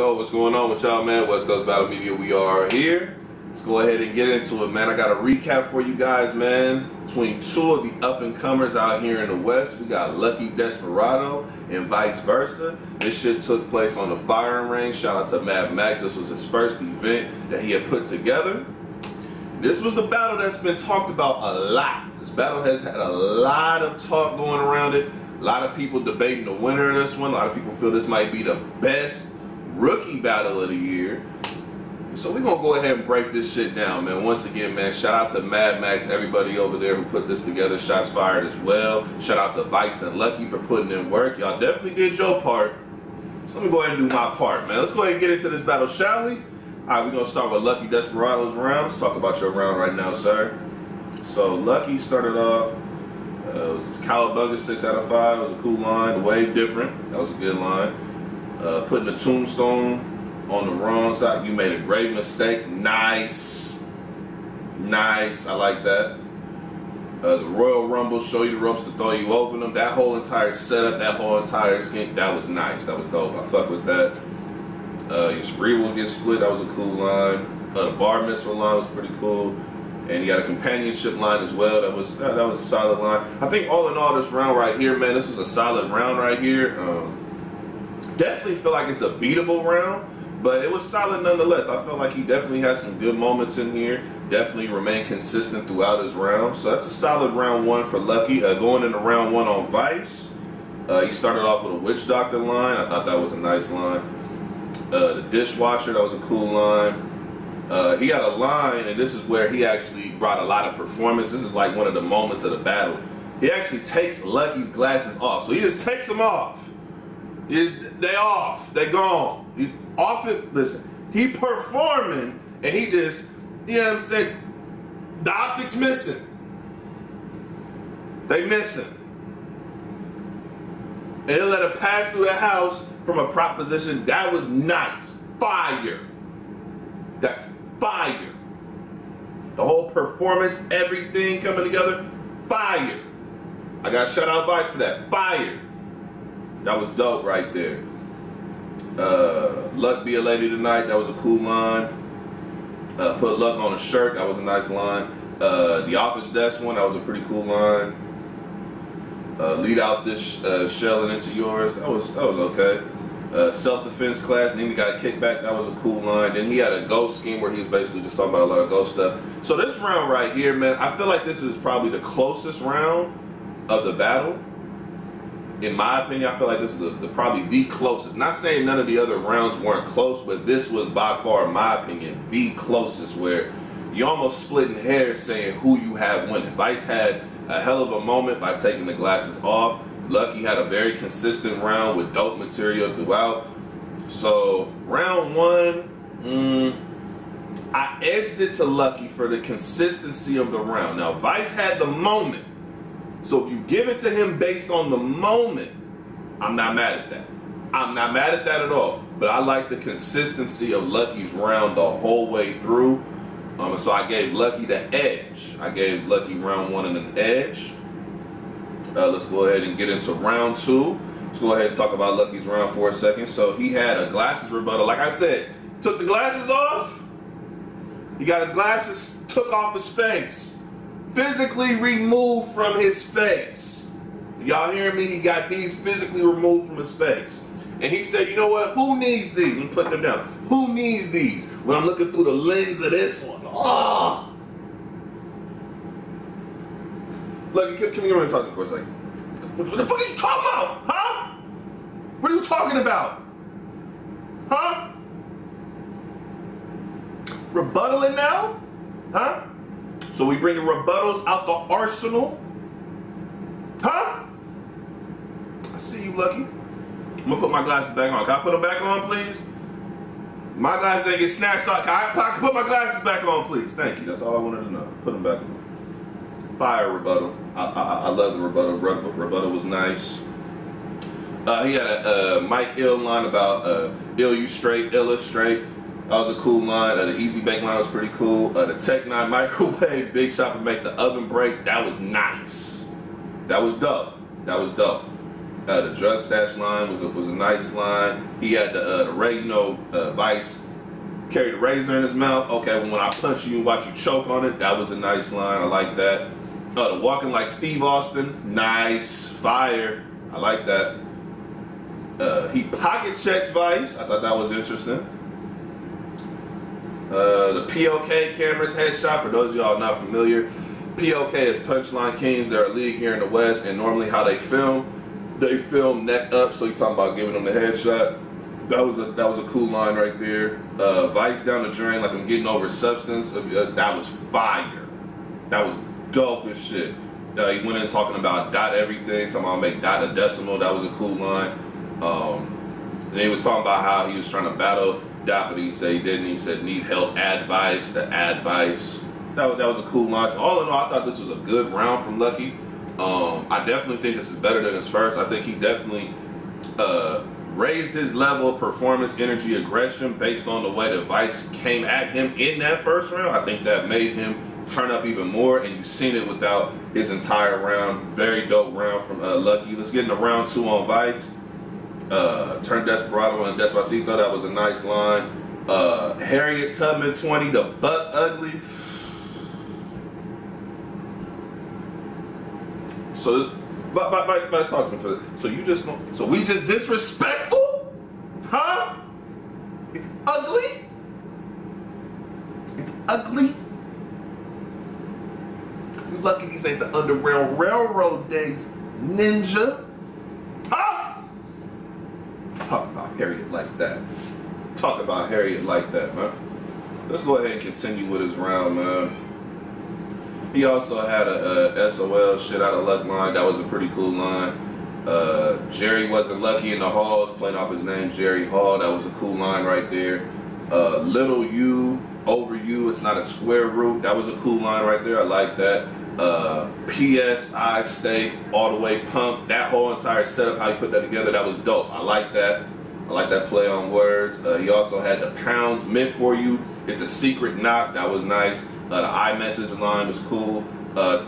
Yo, what's going on with y'all, man? West Coast Battle Media, we are here. Let's go ahead and get into it, man. I got a recap for you guys, man. Between two of the up-and-comers out here in the West, we got Lucky Desperado and vice versa. This shit took place on the firing range. Shout out to Mad Max. This was his first event that he had put together. This was the battle that's been talked about a lot. This battle has had a lot of talk going around it. A lot of people debating the winner of this one. A lot of people feel this might be the best rookie battle of the year. So we're gonna go ahead and break this shit down, man. Once again, man, shout out to Mad Max, everybody over there who put this together. Shots fired as well. Shout out to Vice and Lucky for putting in work. Y'all definitely did your part. So let me go ahead and do my part, man. Let's go ahead and get into this battle, shall we? All right, we're gonna start with Lucky Desperado's round. Let's talk about your round right now, sir. So Lucky started off, it was Cowabunga 6 out of 5. It was a cool line. The wave different. That was a good line. Putting the tombstone on the wrong side. You made a great mistake. Nice. Nice. I like that. The Royal Rumble, show you the ropes to throw you over them. That whole entire setup, that whole entire scheme, that was nice. That was dope. I fuck with that. Your spree will get split. That was a cool line. The bar mitzvah line was pretty cool. And you got a companionship line as well. That was a solid line. I think all in all, this round right here, man, this was a solid round right here. Definitely feel like it's a beatable round, but it was solid nonetheless. I felt like he definitely had some good moments in here. Definitely remained consistent throughout his round. So that's a solid round one for Lucky. Going into round one on Vice, he started off with a Witch Doctor line. I thought that was a nice line. The dishwasher, that was a cool line. He had a line, and this is where he actually brought a lot of performance. This is like one of the moments of the battle. He actually takes Lucky's glasses off. So he just takes them off. They off. They gone. He off it. Listen, he performing, and he just, you know what I'm saying? The optics missing. They missing. And they let it pass through the house from a prop position. That was nice. Fire. That's fire. The whole performance, everything coming together, fire. I got shout out Vice for that. Fire. That was dope right there. Luck be a lady tonight. That was a cool line. Put luck on a shirt. That was a nice line. The office desk one. That was a pretty cool line. Lead out this shell and into yours. That was okay. Self-defense class, and then he got a kickback. That was a cool line. Then he had a ghost scheme where he was basically just talking about a lot of ghost stuff. So this round right here, man, I feel like this is probably the closest round of the battle. In my opinion, I feel like this is probably the closest. Not saying none of the other rounds weren't close, but this was by far, in my opinion, the closest, where you almost splitting hairs saying who you have winning. Vice had a hell of a moment by taking the glasses off. Lucky had a very consistent round with dope material throughout. So round one, I edged it to Lucky for the consistency of the round. Now Vice had the moment. So if you give it to him based on the moment, I'm not mad at that. I'm not mad at that at all. But I like the consistency of Lucky's round the whole way through. So I gave Lucky the edge. I gave Lucky round one an edge. Let's go ahead and get into round two. Let's go ahead and talk about Lucky's round for a second. So he had a glasses rebuttal. Like I said, took the glasses off. He got his glasses took off his face. Physically removed from his face. Y'all hearing me? He got these physically removed from his face. And he said, you know what? Who needs these? Let me put them down. Who needs these? When I'm looking through the lens of this one. Oh. Look, come here and talk to me for a second. What the fuck are you talking about? Huh? What are you talking about? Huh? Rebuttaling now? Huh? So we bringing rebuttals out the arsenal? Huh? I see you, Lucky. I'm gonna put my glasses back on. Can I put them back on, please? My glasses ain't get snatched off. Can I put my glasses back on, please? Thank you. That's all I wanted to know. Put them back on. Fire rebuttal. I love the rebuttal. Rebuttal was nice. He had a Mike Ill line about ill you straight, illustrate. That was a cool line. The Easy Bake line was pretty cool. The Tech 9 microwave, Big Chopper make the oven break. That was nice. That was dope. That was dope. The drug stash line was a nice line. He had the Vice carried a razor in his mouth. Okay, when I punch you and watch you choke on it, that was a nice line. I like that. The walking like Steve Austin, nice, fire. I like that. He pocket checks Vice. I thought that was interesting. The POK cameras headshot. For those of y'all not familiar, POK is Punchline Kings. They're a league here in the West, and normally how they film neck up. So you talking about giving them the headshot. That was a cool line right there. Vice down the drain, like I'm getting over substance. That was fire. That was dope as shit. He went in talking about dot everything, talking about make dot a decimal. That was a cool line. And he was talking about how he was trying to battle dot, but he said he didn't. He said need help, advice, the advice. That was a cool line. So all in all, I thought this was a good round from Lucky. I definitely think this is better than his first. I think he definitely raised his level of performance, energy, aggression based on the way the Vice came at him in that first round. I think that made him turn up even more, and you've seen it without his entire round. Very dope round from Lucky. Let's get into round 2 on Vice. Turn Desperado and Despacito. That was a nice line. Harriet Tubman 20, the butt ugly. So, but let's talk to me for this. So we just disrespectful? Huh? It's ugly? It's ugly? You lucky these ain't the Underground Railroad days, ninja. Huh? Talk about Harriet like that. Talk about Harriet like that, man. Let's go ahead and continue with his round, man. He also had a SOL shit out of luck line. That was a pretty cool line. Jerry wasn't lucky in the halls, playing off his name, Jerry Hall. That was a cool line right there. Little U over you, it's not a square root. That was a cool line right there. I like that. PS, I stay all the way pumped. That whole entire setup, how you put that together, that was dope. I like that. I like that play on words. He also had the pounds meant for you. It's a secret knock. That was nice. The iMessage line was cool.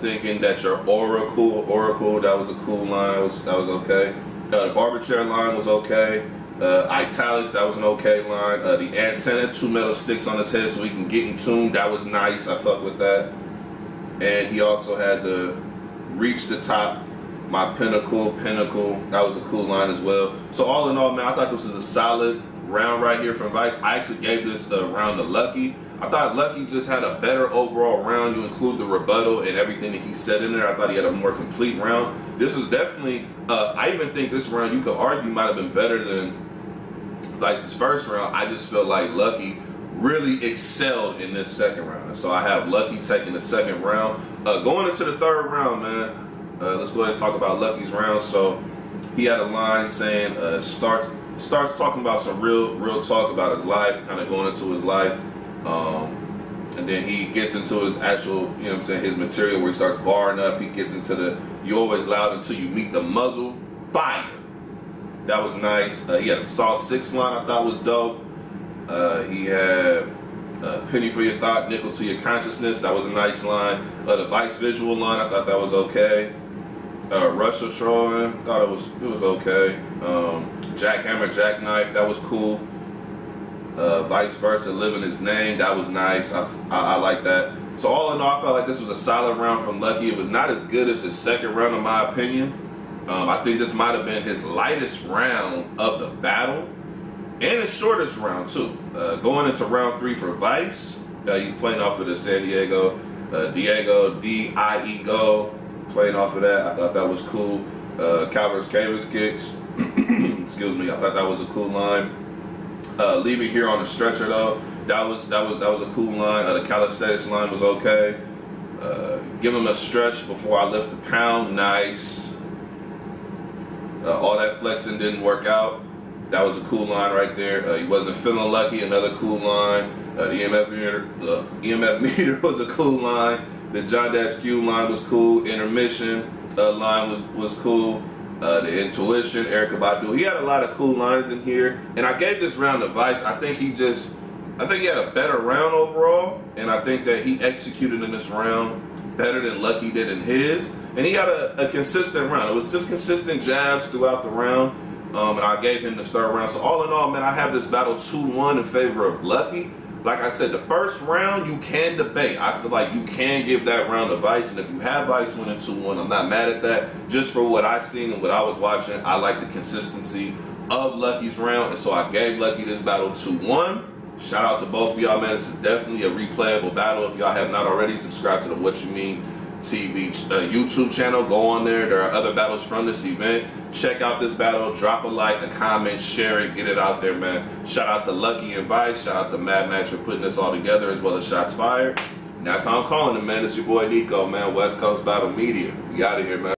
Thinking that you're Oracle, that was a cool line. That was okay. The barber chair line was okay. Italics, that was an okay line. The antenna, 2 metal sticks on his head so he can get in tune. That was nice. I fuck with that. And he also had the reach the top, my pinnacle. That was a cool line as well. So all in all, man, I thought this was a solid round right here from Vice. I actually gave this round to Lucky. I thought Lucky just had a better overall round. You include the rebuttal and everything that he said in there. I thought he had a more complete round. This was definitely, I even think this round you could argue might have been better than Vice's first round. I just feel like Lucky really excelled in this second round. And so I have Lucky taking the second round. Going into the third round, man, let's go ahead and talk about Lucky's round. So he had a line saying, starts talking about some real talk about his life, kind of going into his life. And then he gets into his actual, you know what I'm saying, his material where he starts barring up. He gets into the, you always loud until you meet the muzzle. Fire. That was nice. He had a Saw 6 line I thought was dope. He had penny for your thought, nickel to your consciousness. That was a nice line. The Vice visual line, I thought that was okay. Russia trolling, thought it was okay. Jackhammer, jackknife, that was cool. Vice versa, living his name, that was nice. I like that. So all in all, I felt like this was a solid round from Lucky. It was not as good as his second round in my opinion. I think this might have been his lightest round of the battle and his shortest round too. Going into round 3 for Vice, he playing off of the San Diego D-I-E-Go, playing off of that. I thought that was cool. Calver's kicks, excuse me, I thought that was a cool line. Leaving here on the stretcher though, that was a cool line. The calisthenics line was okay. Give him a stretch before I lift the pound, nice. All that flexing didn't work out. That was a cool line right there. He wasn't feeling lucky, another cool ine. The EMF meter was a cool line. The John Dash Q line was cool. Intermission line was cool. The intuition, Erykah Badu. He had a lot of cool lines in here, and I gave this round to Vice. I think he had a better round overall, and I think that he executed in this round better than Lucky did in his. and he got a consistent round. It was just consistent jabs throughout the round, and I gave him the start round. So all in all, man, I have this battle 2-1 in favor of Lucky. Like I said, the first round you can debate. I feel like you can give that round to Vice, and if you have Vice winning 2-1, I'm not mad at that. Just for what I seen and what I was watching, I like the consistency of Lucky's round, and so I gave Lucky this battle 2-1. Shout out to both of y'all, man. This is definitely a replayable battle. If y'all have not already, subscribe to the What You Mean TV YouTube channel. Go on there. There are other battles from this event. Check out this battle. Drop a like, a comment, share it, get it out there, man. Shout out to Lucky and Vice. Shout out to Mad Max for putting this all together, as well as Shots Fired. And that's how I'm calling it, man. It's your boy Nico, man. West Coast Battle Media. We out of here, man.